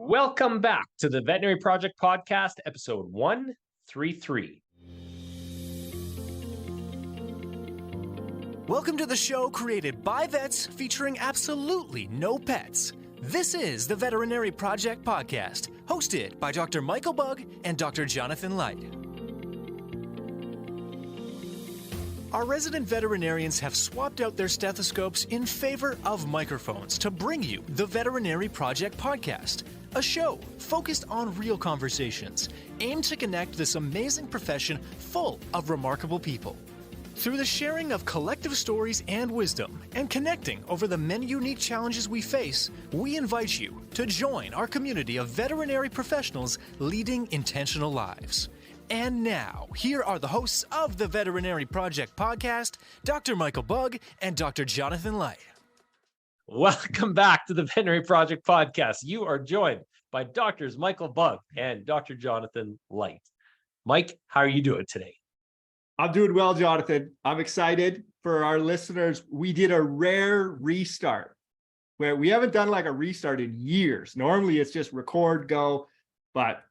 Welcome back to the Veterinary Project podcast, episode 133. Welcome to the show created by vets featuring absolutely no pets. This is the Veterinary Project podcast, hosted by Dr. Michael Bugg and Dr. Jonathan Leicht. Our resident veterinarians have swapped out their stethoscopes in favor of microphones to bring you the Veterinary Project podcast, a show focused on real conversations, aimed to connect this amazing profession full of remarkable people. Through the sharing of collective stories and wisdom, and connecting over the many unique challenges we face, we invite you to join our community of veterinary professionals leading intentional lives. And now, here are the hosts of the Veterinary Project podcast, Dr. Michael Bugg and Dr. Jonathan Leicht. Welcome back to the Veterinary Project podcast. You are joined by Doctors Michael Bugg and Dr. Jonathan Leicht. Mike, how are you doing today? I'm doing well, Jonathan. I'm excited for our listeners. We did a rare restart where we haven't done like a restart in years. Normally it's just record, go, but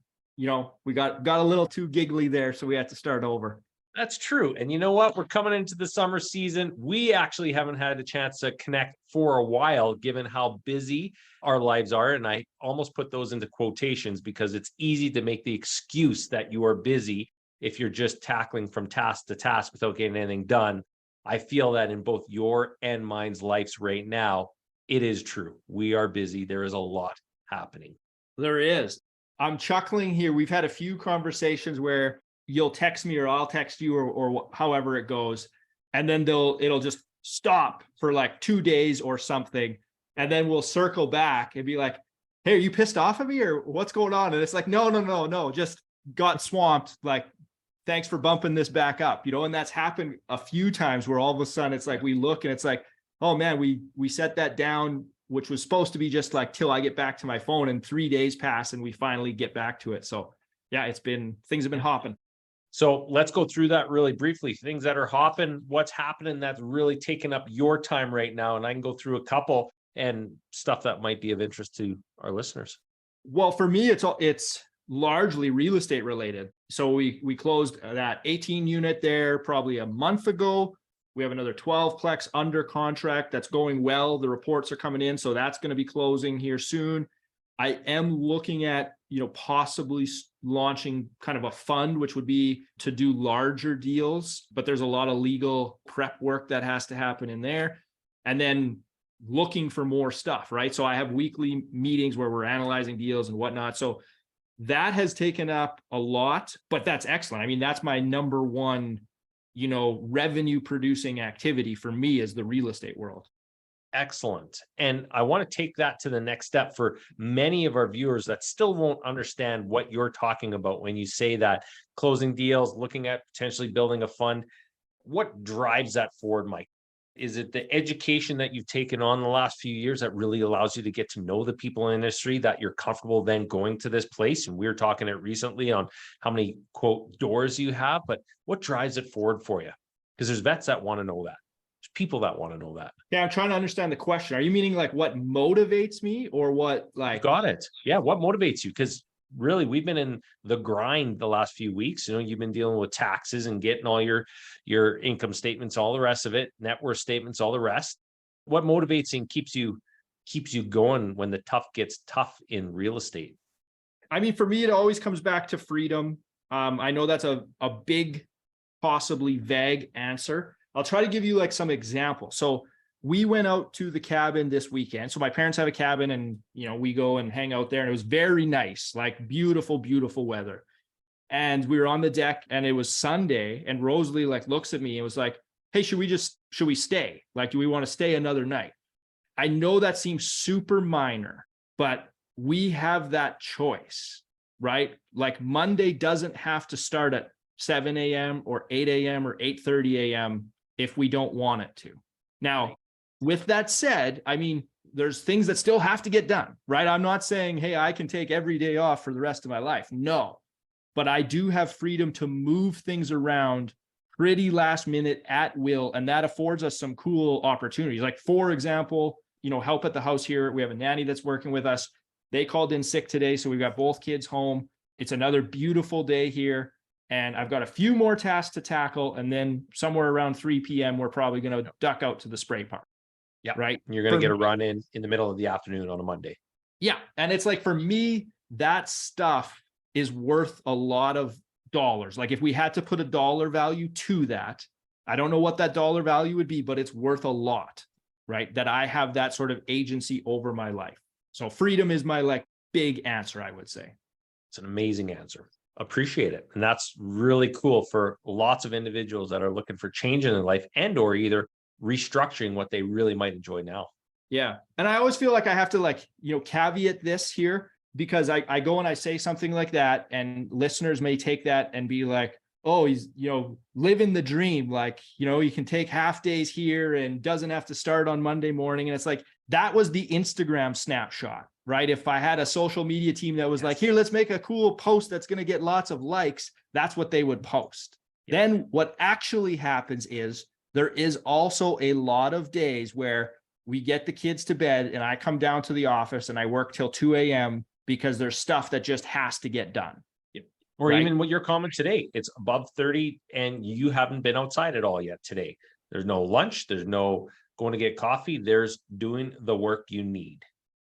we got a little too giggly there, so we had to start over. That's true. And you know what? We're coming into the summer season. We actually haven't had a chance to connect for a while, given how busy our lives are. And I almost put those into quotations because it's easy to make the excuse that you are busy if you're just tackling from task to task without getting anything done. I feel that in both your and mine's lives right now, it is true. We are busy. There is a lot happening. There is. I'm chuckling here. We've had a few conversations where you'll text me or I'll text you or however it goes. And then it'll just stop for like 2 days or something. And then we'll circle back and be like, hey, are you pissed off at me or what's going on? And it's like, no, just got swamped. Like, thanks for bumping this back up, and that's happened a few times where all of a sudden it's like we look and it's like, oh man, we set that down, which was supposed to be just like till I get back to my phone, and 3 days pass and we finally get back to it. So yeah, things have been hopping. So let's go through that really briefly. Things that are hopping, what's happening that's really taking up your time right now. And I can go through a couple and stuff that might be of interest to our listeners. Well, for me, it's largely real estate related. So we closed that 18 unit there probably a month ago. We have another 12-plex under contract that's going well. The reports are coming in, so that's going to be closing here soon. I am looking at, possibly launching kind of a fund, which would be to do larger deals, but there's a lot of legal prep work that has to happen in there. And then looking for more stuff, right? So I have weekly meetings where we're analyzing deals and whatnot. So that has taken up a lot, but that's excellent. I mean, that's my number one, revenue producing activity for me is the real estate world. Excellent. And I want to take that to the next step for many of our viewers that still won't understand what you're talking about when you say that closing deals, looking at potentially building a fund. What drives that forward, Mike? Is it the education that you've taken on the last few years that really allows you to get to know the people in the industry that you're comfortable then going to this place? And we were talking it recently on how many quote doors you have, but what drives it forward for you? Because there's vets that want to know that. There's people that want to know that. Yeah, I'm trying to understand the question. Are you meaning like what motivates me or what like? Got it. Yeah. What motivates you? Because really, we've been in the grind the last few weeks. You've been dealing with taxes and getting all your income statements, all the rest of it, net worth statements, all the rest. What motivates and keeps you going when the tough gets tough in real estate? I mean, for me, it always comes back to freedom. I know that's a big, possibly vague answer. I'll try to give you like some examples. So we went out to the cabin this weekend. So my parents have a cabin and, we go and hang out there and it was very nice, like beautiful, beautiful weather. And we were on the deck and it was Sunday and Rosalie like looks at me and was like, hey, should we stay? Like, do we want to stay another night? I know that seems super minor, but we have that choice, right? Like Monday doesn't have to start at 7 a.m. or 8 a.m. or 8:30 a.m. if we don't want it to. Now, with that said, I mean, there's things that still have to get done, right? I'm not saying, hey, I can take every day off for the rest of my life. No, but I do have freedom to move things around pretty last minute at will. And that affords us some cool opportunities. Like, for example, help at the house here. We have a nanny that's working with us. They called in sick today, so we've got both kids home. It's another beautiful day here. And I've got a few more tasks to tackle. And then somewhere around 3 p.m., we're probably going to duck out to the spray park. Yeah. Right. You're going to get a run in the middle of the afternoon on a Monday. Yeah. And it's like, for me, that stuff is worth a lot of dollars. Like if we had to put a dollar value to that, I don't know what that dollar value would be, but it's worth a lot, right? That I have that sort of agency over my life. So freedom is my like big answer, I would say. It's an amazing answer. Appreciate it. And that's really cool for lots of individuals that are looking for change in their life and or either restructuring what they really might enjoy now. Yeah. And I always feel like I have to like, caveat this here, because I go and I say something like that and listeners may take that and be like, oh, he's, living the dream. Like, you can take half days here and doesn't have to start on Monday morning. And it's like, that was the Instagram snapshot, right? If I had a social media team that was like, here, let's make a cool post that's going to get lots of likes, that's what they would post. Yeah. Then what actually happens is there is also a lot of days where we get the kids to bed and I come down to the office and I work till 2 a.m. because there's stuff that just has to get done. Or right? Even what your comment today, it's above 30 and you haven't been outside at all yet today. There's no lunch. There's no going to get coffee. There's doing the work you need.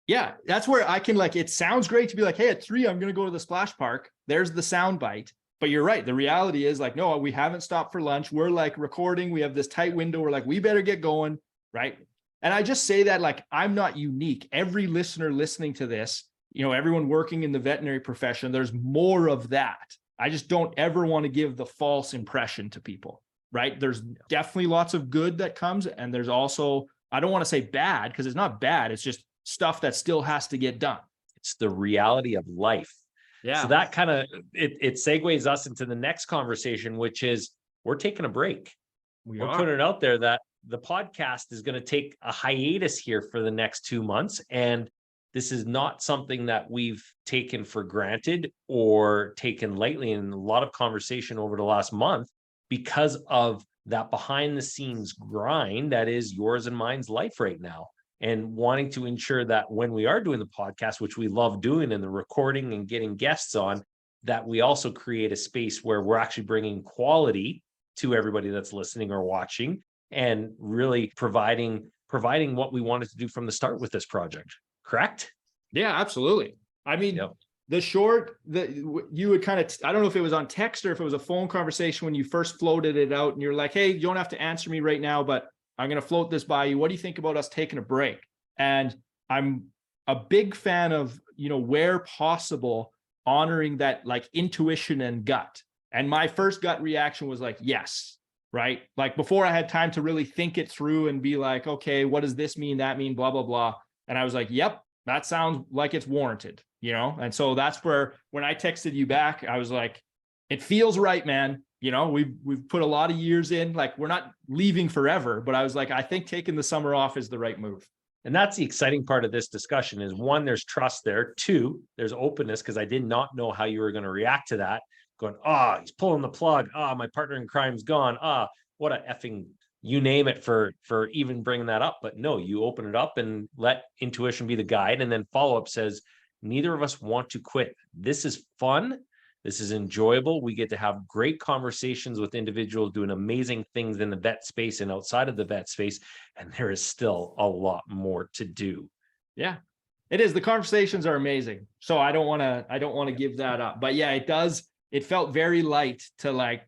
Yeah, that's where I can it sounds great to be like, hey, at 3, I'm going to go to the splash park. There's the sound bite. But you're right. The reality is no, we haven't stopped for lunch. We're recording. We have this tight window. We're we better get going. Right. And I just say that I'm not unique. Every listener listening to this, everyone working in the veterinary profession, there's more of that. I just don't ever want to give the false impression to people. Right. There's definitely lots of good that comes. And there's also, I don't want to say bad because it's not bad. It's just stuff that still has to get done. It's the reality of life. Yeah. So that kind of, it segues us into the next conversation, which is we're taking a break. We're putting it out there that the podcast is going to take a hiatus here for the next 2 months. And this is not something that we've taken for granted or taken lightly in a lot of conversation over the last month because of that behind the scenes grind that is yours and mine's life right now. And wanting to ensure that when we are doing the podcast, which we love doing and the recording and getting guests on, that we also create a space where we're actually bringing quality to everybody that's listening or watching and really providing what we wanted to do from the start with this project. Correct? Yeah, absolutely. I mean, the short that you would kind of, I don't know if it was on text or if it was a phone conversation when you first floated it out and you're like, hey, you don't have to answer me right now, but I'm going to float this by you. What do you think about us taking a break? And I'm a big fan of, where possible, honoring that intuition and gut. And my first gut reaction was yes, right? Before I had time to really think it through and be like, okay, what does this mean? That mean, blah, blah, blah. And I was like, yep, that sounds like it's warranted, And so that's where, when I texted you back, I was like, it feels right, man. We've put a lot of years in, we're not leaving forever, but I was like, I think taking the summer off is the right move. And that's the exciting part of this discussion is 1, there's trust there. 2, there's openness because I did not know how you were going to react to that. Going, he's pulling the plug. My partner in crime's gone. What a effing, you name it for even bringing that up. But no, you open it up and let intuition be the guide. And then follow-up says, neither of us want to quit. This is fun. This is enjoyable. We get to have great conversations with individuals doing amazing things in the vet space and outside of the vet space. And there is still a lot more to do. Yeah, it is. The conversations are amazing. So I don't want to give that up, but yeah, it does. It felt very light to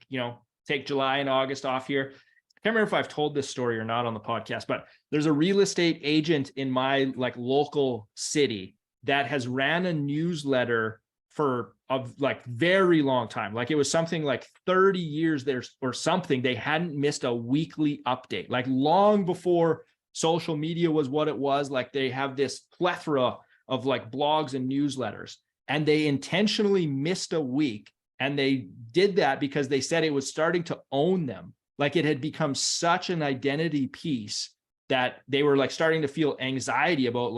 take July and August off here. I can't remember if I've told this story or not on the podcast, but there's a real estate agent in my local city that has ran a newsletter for a very long time. It was something 30 years there or something. They hadn't missed a weekly update, long before social media was what it was. They have this plethora of blogs and newsletters, and they intentionally missed a week. And they did that because they said it was starting to own them. It had become such an identity piece that they were starting to feel anxiety about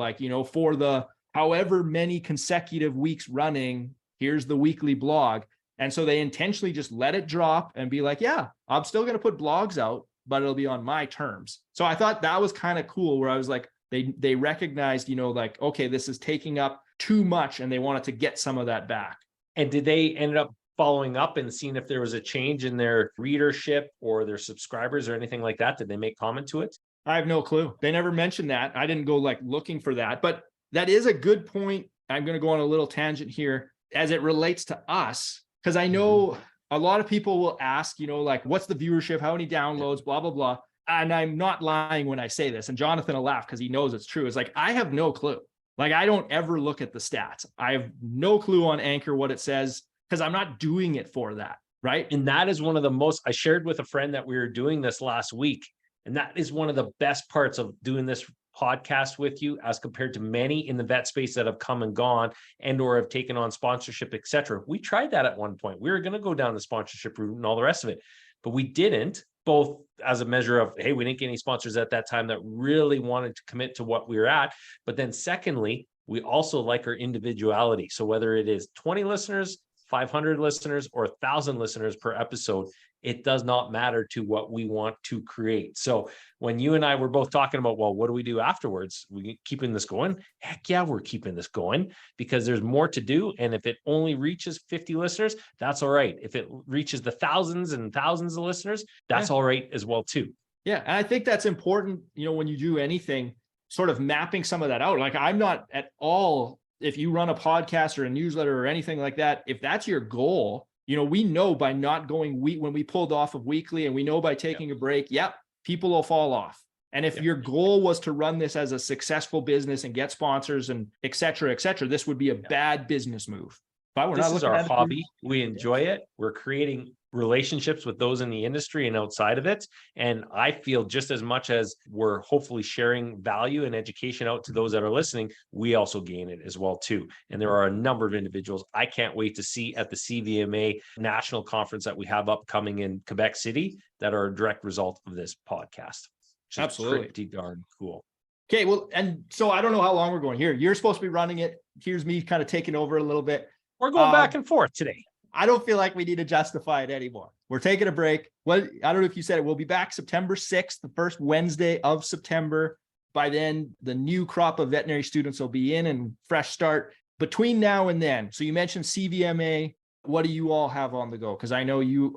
for the however many consecutive weeks running, here's the weekly blog. And so they intentionally just let it drop and be yeah, I'm still going to put blogs out, but it'll be on my terms. So I thought that was kind of cool where I was they recognized, okay, this is taking up too much and they wanted to get some of that back. And did they end up following up and seeing if there was a change in their readership or their subscribers or anything like that? Did they make comment to it? I have no clue. They never mentioned that. I didn't go like looking for that, but that is a good point. I'm going to go on a little tangent here as it relates to us, because I know a lot of people will ask, you know, like, what's the viewership? How many downloads, blah, blah, blah. And I'm not lying when I say this. And Jonathan will laugh because he knows it's true. It's like, I have no clue. Like, I don't ever look at the stats. I have no clue on Anchor what it says because I'm not doing it for that. Right. And that is one of the most, I shared with a friend that we were doing this last week. And that is one of the best parts of doing this podcast with you, as compared to many in the vet space that have come and gone and or have taken on sponsorship, etc. We tried that at one point. We were going to go down the sponsorship route and all the rest of it, but we didn't, both as a measure of, hey, we didn't get any sponsors at that time that really wanted to commit to what we were at. But then secondly, we also like our individuality. So whether it is 20 listeners, 500 listeners, or 1,000 listeners per episode, it does not matter to what we want to create. So when you and I were both talking about, well, what do we do afterwards? We keeping this going? Heck yeah, we're keeping this going because there's more to do. And if it only reaches 50 listeners, that's all right. If it reaches the thousands and thousands of listeners, that's all right as well too. Yeah. And I think that's important, you know, when you do anything, sort of mapping some of that out. Like, I'm not at all, if you run a podcast or a newsletter or anything like that, if that's your goal, you know, we know by not going when we pulled off of weekly, and we know by taking a break, people will fall off. And if your goal was to run this as a successful business and get sponsors and et cetera, this would be a bad business move. But we're This not is our hobby. We enjoy it. We're creating relationships with those in the industry and outside of it. And I feel just as much as we're hopefully sharing value and education out to those that are listening, we also gain it as well too. And there are a number of individuals I can't wait to see at the CVMA national conference that we have upcoming in Quebec City that are a direct result of this podcast. Absolutely. Pretty darn cool. Okay. Well, and so I don't know how long we're going here. You're supposed to be running it. Here's me kind of taking over a little bit. We're going back and forth today. I don't feel like we need to justify it anymore. We're taking a break. Well, I don't know if you said it. We'll be back September 6th, the first Wednesday of September. By then, the new crop of veterinary students will be in and fresh start between now and then. So you mentioned CVMA. What do you all have on the go? Because I know you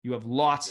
have lots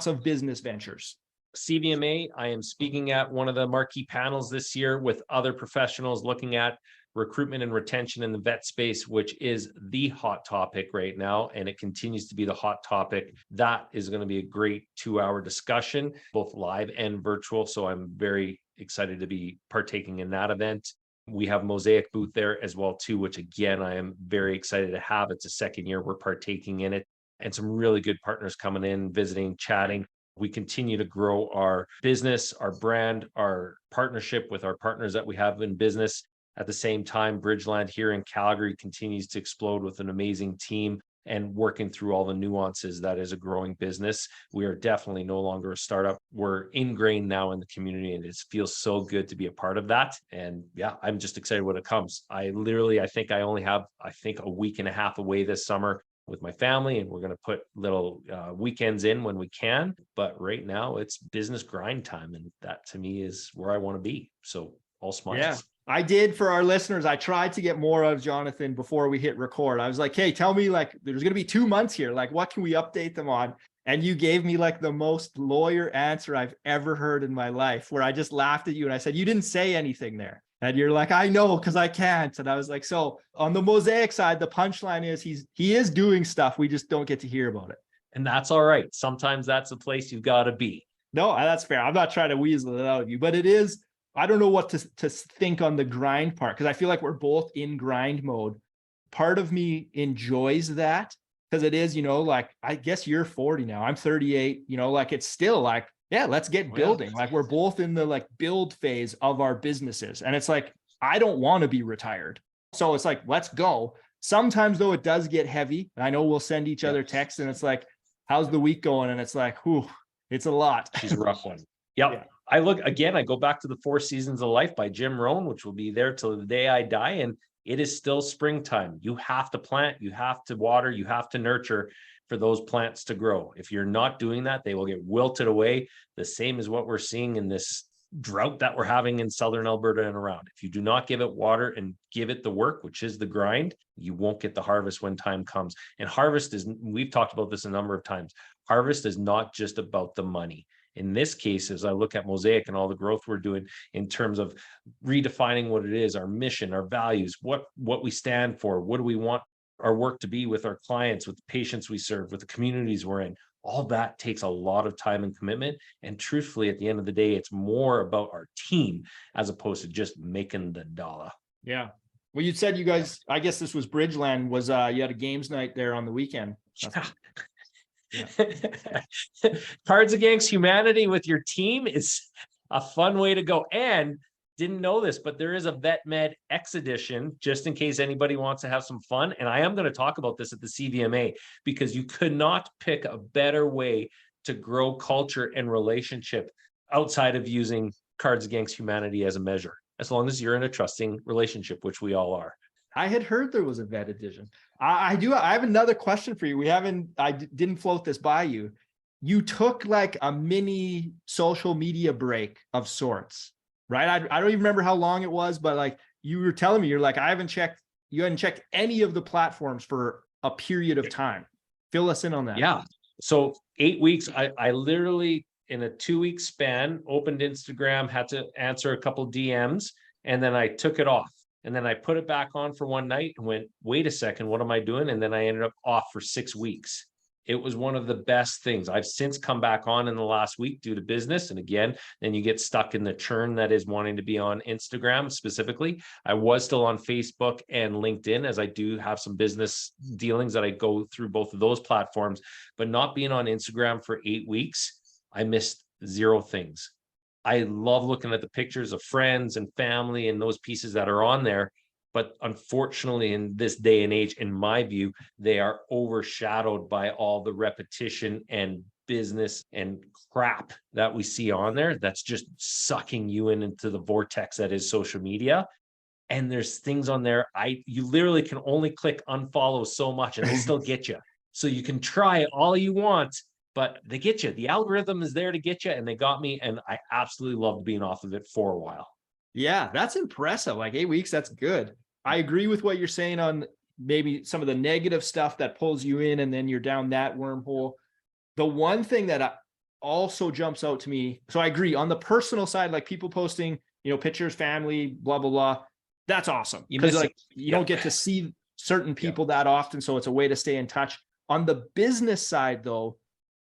of business ventures. CVMA, I am speaking at one of the marquee panels this year with other professionals looking at recruitment and retention in the vet space, which is the hot topic right now. And it continues to be the hot topic. That is going to be a great 2-hour discussion, both live and virtual. So I'm very excited to be partaking in that event. We have Mosaic booth there as well too, which again, I am very excited to have. It's a second year we're partaking in it, and some really good partners coming in, visiting, chatting. We continue to grow our business, our brand, our partnership with our partners that we have in business. At the same time, Bridgeland here in Calgary continues to explode with an amazing team and working through all the nuances that is a growing business. We are definitely no longer a startup. We're ingrained now in the community, and it feels so good to be a part of that. And yeah, I'm just excited when it comes. I think I only have, a week and a half away this summer with my family, and we're going to put little weekends in when we can. But right now it's business grind time. And that to me is where I want to be. So all smiles. Yeah. I did, for our listeners, I tried to get more out of Jonathan before we hit record. I was like, hey, tell me, like, there's going to be 2 months here. Like, what can we update them on? And you gave me like the most lawyer answer I've ever heard in my life, where I just laughed at you and I said, you didn't say anything there. And you're like, I know, because I can't. And I was like, so on the Mosaic side, the punchline is he is doing stuff. We just don't get to hear about it. And that's all right. Sometimes that's the place you've got to be. No, that's fair. I'm not trying to weasel it out of you, but it is. I don't know what to think on the grind part, because I feel like we're both in grind mode. Part of me enjoys that, because it is, like, I guess you're 40 now. I'm 38, like, it's still like, yeah, let's get building. Like, we're both in the like build phase of our businesses. And it's like, I don't want to be retired. So it's like, let's go. Sometimes though, it does get heavy. I know we'll send each other texts and it's like, how's the week going? And it's like, whew, it's a lot. She's a rough one. Yep. Yeah. I go back to the 4 Seasons of Life by Jim Rohn, which will be there till the day I die. And it is still springtime. You have to plant, you have to water, you have to nurture for those plants to grow. If you're not doing that, they will get wilted away. The same as what we're seeing in this drought that we're having in southern Alberta and around. If you do not give it water and give it the work, which is the grind, you won't get the harvest when time comes. And harvest is, we've talked about this a number of times, harvest is not just about the money. In this case, as I look at Mosaic and all the growth we're doing in terms of redefining what it is, our mission, our values, what we stand for, what do we want our work to be with our clients, with the patients we serve, with the communities we're in, all that takes a lot of time and commitment. And truthfully, at the end of the day, it's more about our team as opposed to just making the dollar. Yeah. Well, you said you guys, I guess this was Bridgeland, was you had a games night there on the weekend. Yeah. Cards Against Humanity with your team is a fun way to go. And didn't know this, but there is a Vet Med X edition, just in case anybody wants to have some fun. And I am going to talk about this at the CVMA, because you could not pick a better way to grow culture and relationship outside of using Cards Against Humanity as a measure, as long as you're in a trusting relationship, which we all are. I had heard there was a vet edition. I have another question for you. I didn't float this by you. You took like a mini social media break of sorts, right? I don't even remember how long it was, but like you were telling me, you're like, you hadn't checked any of the platforms for a period of time. Fill us in on that. Yeah. So 8 weeks, I literally in a 2-week span opened Instagram, had to answer a couple DMs, and then I took it off. And then I put it back on for one night and went, wait a second, what am I doing? And then I ended up off for 6 weeks. It was one of the best things. I've since come back on in the last week due to business. And again, then you get stuck in the churn that is wanting to be on Instagram specifically. I was still on Facebook and LinkedIn, as I do have some business dealings that I go through both of those platforms, but not being on Instagram for 8 weeks, I missed 0 things. I love looking at the pictures of friends and family and those pieces that are on there. But unfortunately, in this day and age, in my view, they are overshadowed by all the repetition and business and crap that we see on there. That's just sucking you into the vortex that is social media. And there's things on there, you literally can only click unfollow so much and they still get you. So you can try all you want, but they get you. The algorithm is there to get you, and they got me. And I absolutely loved being off of it for a while. Yeah, that's impressive. Like 8 weeks, that's good. I agree with what you're saying on maybe some of the negative stuff that pulls you in and then you're down that wormhole. The one thing that also jumps out to me, so I agree on the personal side, like people posting, pictures, family, blah, blah, blah. That's awesome. Because like you don't get to see certain people that often. So it's a way to stay in touch. On the business side, though,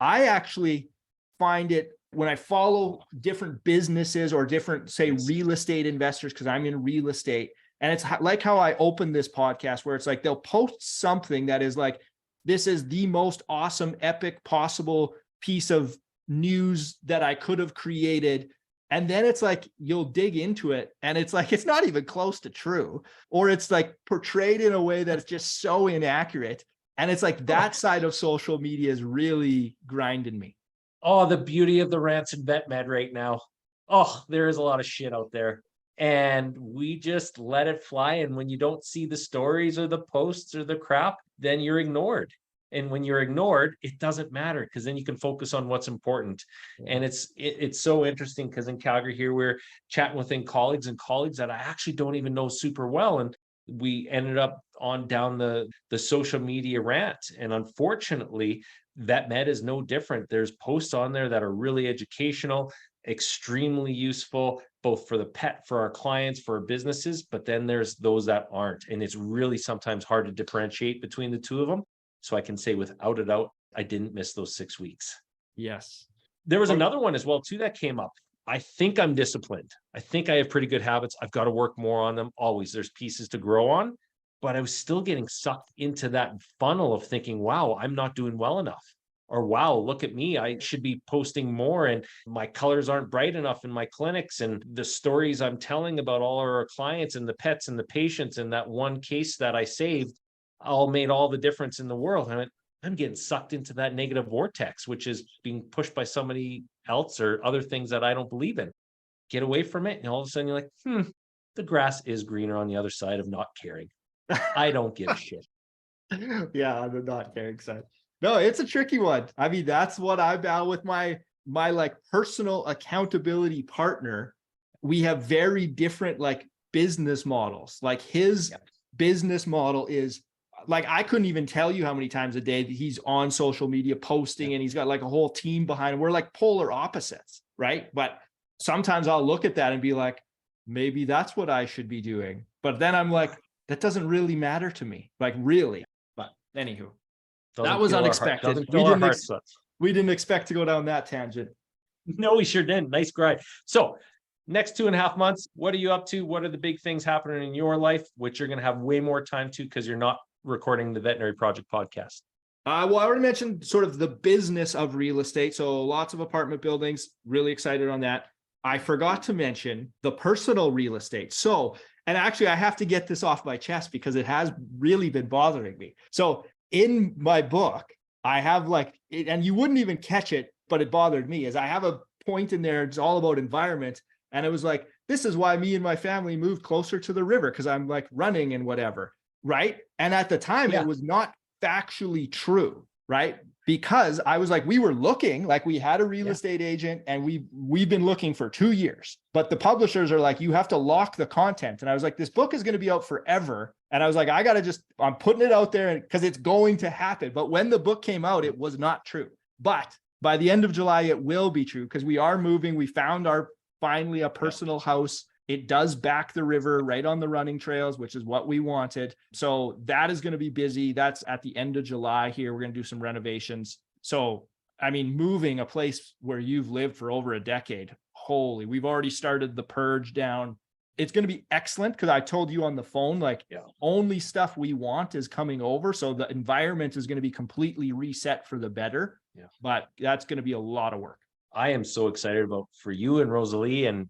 I actually find it when I follow different businesses or different, say, real estate investors, because I'm in real estate. And it's like how I opened this podcast, where it's like they'll post something that is like, this is the most awesome, epic possible piece of news that I could have created. And then it's like, you'll dig into it and it's like, it's not even close to true, or it's like portrayed in a way that's just so inaccurate. And it's like that side of social media is really grinding me. Oh, the beauty of the rants and vet med right now. Oh, there is a lot of shit out there. And we just let it fly. And when you don't see the stories or the posts or the crap, then you're ignored. And when you're ignored, it doesn't matter, because then you can focus on what's important. Yeah. And it's so interesting, because in Calgary here, we're chatting with colleagues that I actually don't even know super well. And we ended up on down the social media rant. And unfortunately, Vet Med is no different. There's posts on there that are really educational, extremely useful, both for the pet, for our clients, for our businesses, but then there's those that aren't. And it's really sometimes hard to differentiate between the two of them. So I can say without a doubt, I didn't miss those 6 weeks. Yes. There was another one as well too that came up. I think I'm disciplined. I think I have pretty good habits. I've got to work more on them. Always there's pieces to grow on, but I was still getting sucked into that funnel of thinking, wow, I'm not doing well enough. Or, wow, look at me, I should be posting more, and my colors aren't bright enough in my clinics, and the stories I'm telling about all of our clients and the pets and the patients and that one case that I saved all made all the difference in the world. And I'm getting sucked into that negative vortex, which is being pushed by somebody else or other things that I don't believe in. Get away from it, and all of a sudden you're like, the grass is greener on the other side of not caring. I don't give a shit. Yeah, on the not caring side. No, it's a tricky one. I mean, that's what I battle with my like personal accountability partner. we have very different like business models. Like his business model is like, I couldn't even tell you how many times a day that he's on social media posting and he's got like a whole team behind him. We're like polar opposites, right? But sometimes I'll look at that and be like, maybe that's what I should be doing. But then I'm like, that doesn't really matter to me, like really. But anywho, that was unexpected. We didn't expect to go down that tangent. No, we sure didn't. Nice grind. So next 2.5 months, what are you up to? What are the big things happening in your life, which you're going to have way more time to because you're not recording the Veterinary Project podcast? Well, I already mentioned sort of the business of real estate. So lots of apartment buildings, really excited on that. I forgot to mention the personal real estate. So, and actually I have to get this off my chest because it has really been bothering me. So in my book, I have like, and you wouldn't even catch it, but it bothered me, is I have a point in there. It's all about environment. And it was like, this is why me and my family moved closer to the river, because I'm like running and whatever. Right. And at the time, it was not factually true. Right. Because I was like, we were looking, like we had a real estate agent and we've been looking for 2 years, but the publishers are like, you have to lock the content. And I was like, this book is going to be out forever. And I was like, I'm putting it out there because it's going to happen. But when the book came out, it was not true. But by the end of July, it will be true because we are moving. We found finally a personal house. It does back the river right on the running trails, which is what we wanted. So that is going to be busy. That's at the end of July here. We're going to do some renovations. So, I mean, moving a place where you've lived for over a decade, we've already started the purge down. It's going to be excellent because I told you on the phone, like only stuff we want is coming over. So the environment is going to be completely reset for the better. Yeah. But that's going to be a lot of work. I am so excited about for you and Rosalie and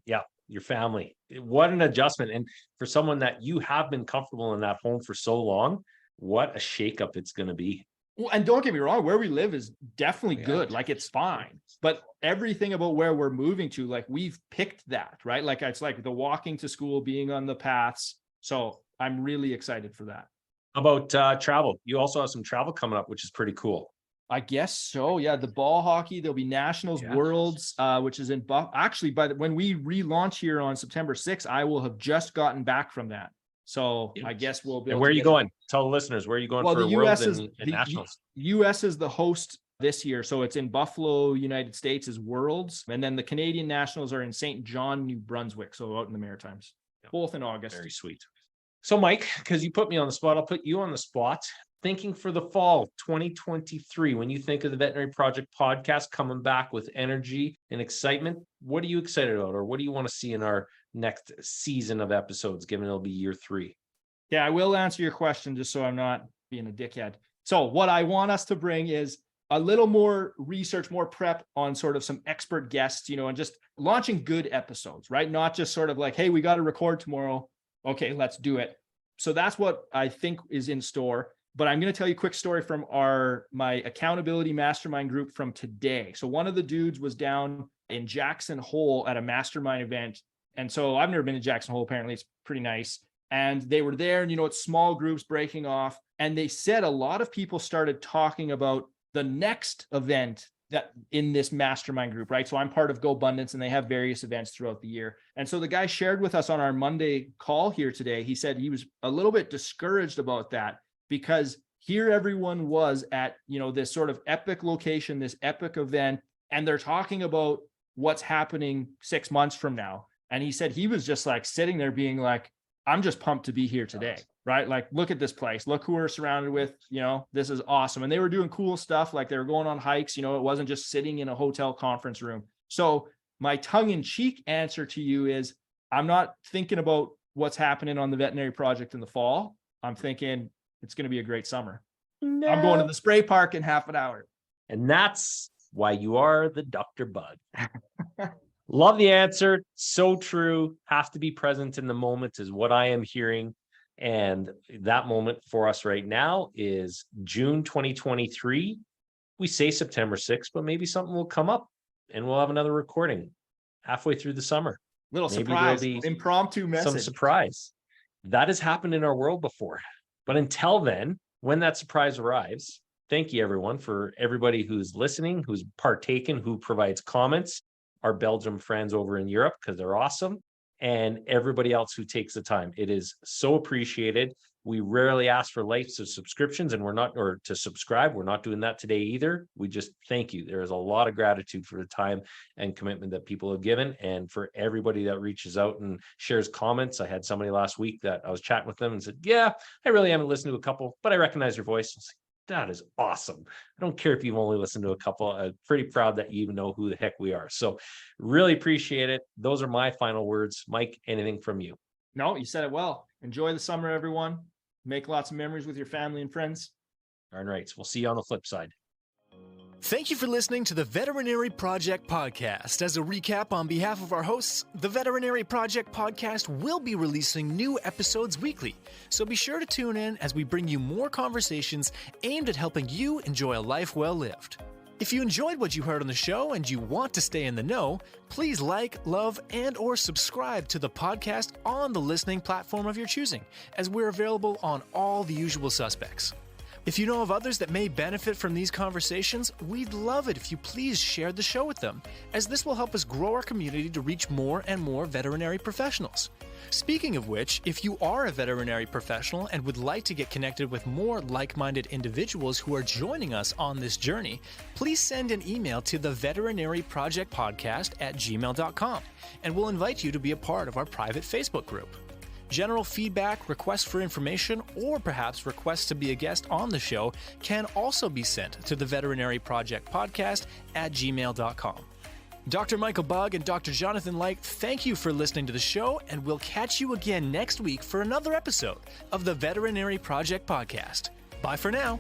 your family. What an adjustment. And for someone that you have been comfortable in that home for so long, what a shakeup it's going to be. Well, and don't get me wrong, where we live is definitely good. Like it's fine, but everything about where we're moving to, like we've picked that, right? Like it's like the walking to school, being on the paths. So I'm really excited for that. How about travel? You also have some travel coming up, which is pretty cool. I guess so. Yeah. The ball hockey, there'll be nationals, worlds, which is in Buff. Actually, when we relaunch here on September 6th, I will have just gotten back from that. So I guess we'll be. And where are you going? Tell the listeners, where are you going for worlds and nationals? US is the host this year. So it's in Buffalo, United States is worlds. And then the Canadian nationals are in St. John, New Brunswick. So out in the Maritimes, both in August. Very sweet. So Mike, because you put me on the spot, I'll put you on the spot. Thinking for the fall 2023, when you think of the Veterinary Project podcast coming back with energy and excitement, what are you excited about, or what do you want to see in our next season of episodes, given it'll be year 3? Yeah, I will answer your question just so I'm not being a dickhead. So what I want us to bring is a little more research, more prep on sort of some expert guests, and just launching good episodes, right? Not just sort of like, hey, we got to record tomorrow. Okay, let's do it. So that's what I think is in store. But I'm going to tell you a quick story from my accountability mastermind group from today. So one of the dudes was down in Jackson Hole at a mastermind event. And so I've never been to Jackson Hole. Apparently it's pretty nice. And they were there and, it's small groups breaking off. And they said a lot of people started talking about the next event that in this mastermind group, right? So I'm part of Go Abundance and they have various events throughout the year. And so the guy shared with us on our Monday call here today, he said he was a little bit discouraged about that, because here everyone was at, this sort of epic location, this epic event, and they're talking about what's happening 6 months from now. And he said he was just like sitting there being like, I'm just pumped to be here today, right? Like, look at this place, look who we're surrounded with, this is awesome. And they were doing cool stuff. Like they were going on hikes, it wasn't just sitting in a hotel conference room. So my tongue-in-cheek answer to you is, I'm not thinking about what's happening on the Veterinary Project in the fall. I'm thinking, it's going to be a great summer. No. I'm going to the spray park in half an hour. And that's why you are the Dr. Bugg. Love the answer. So true. Have to be present in the moment is what I am hearing. And that moment for us right now is June 2023. We say September 6th, but maybe something will come up and we'll have another recording halfway through the summer. Little maybe surprise, impromptu message. Some surprise. That has happened in our world before. But until then, when that surprise arrives, thank you, everyone, for everybody who's listening, who's partaken, who provides comments, our Belgium friends over in Europe, because they're awesome. and everybody else who takes the time. It is so appreciated. We rarely ask for likes or subscriptions, and or to subscribe. We're not doing that today either. We just thank you. There is a lot of gratitude for the time and commitment that people have given, and for everybody that reaches out and shares comments. I had somebody last week that I was chatting with them and said, yeah, I really haven't listened to a couple, but I recognize your voice. I was like, that is awesome. I don't care if you've only listened to a couple. I'm pretty proud that you even know who the heck we are. So really appreciate it. Those are my final words. Mike, anything from you? No, you said it well. Enjoy the summer, everyone. Make lots of memories with your family and friends. All right. We'll see you on the flip side. Thank you for listening to the Veterinary Project Podcast. As a recap on behalf of our hosts, the Veterinary Project Podcast will be releasing new episodes weekly, so be sure to tune in as we bring you more conversations aimed at helping you enjoy a life well lived. If you enjoyed what you heard on the show and you want to stay in the know, please like, love, and or subscribe to the podcast on the listening platform of your choosing, as we're available on all the usual suspects. If you know of others that may benefit from these conversations, we'd love it if you please share the show with them, as this will help us grow our community to reach more and more veterinary professionals. Speaking of which, if you are a veterinary professional and would like to get connected with more like-minded individuals who are joining us on this journey, please send an email to the veterinaryprojectpodcast@gmail.com, and we'll invite you to be a part of our private Facebook group. General feedback, requests for information, or perhaps requests to be a guest on the show can also be sent to the Veterinary Project Podcast @gmail.com. Dr. Michael Bugg and Dr. Jonathan Leicht, thank you for listening to the show, and we'll catch you again next week for another episode of the Veterinary Project Podcast. Bye for now.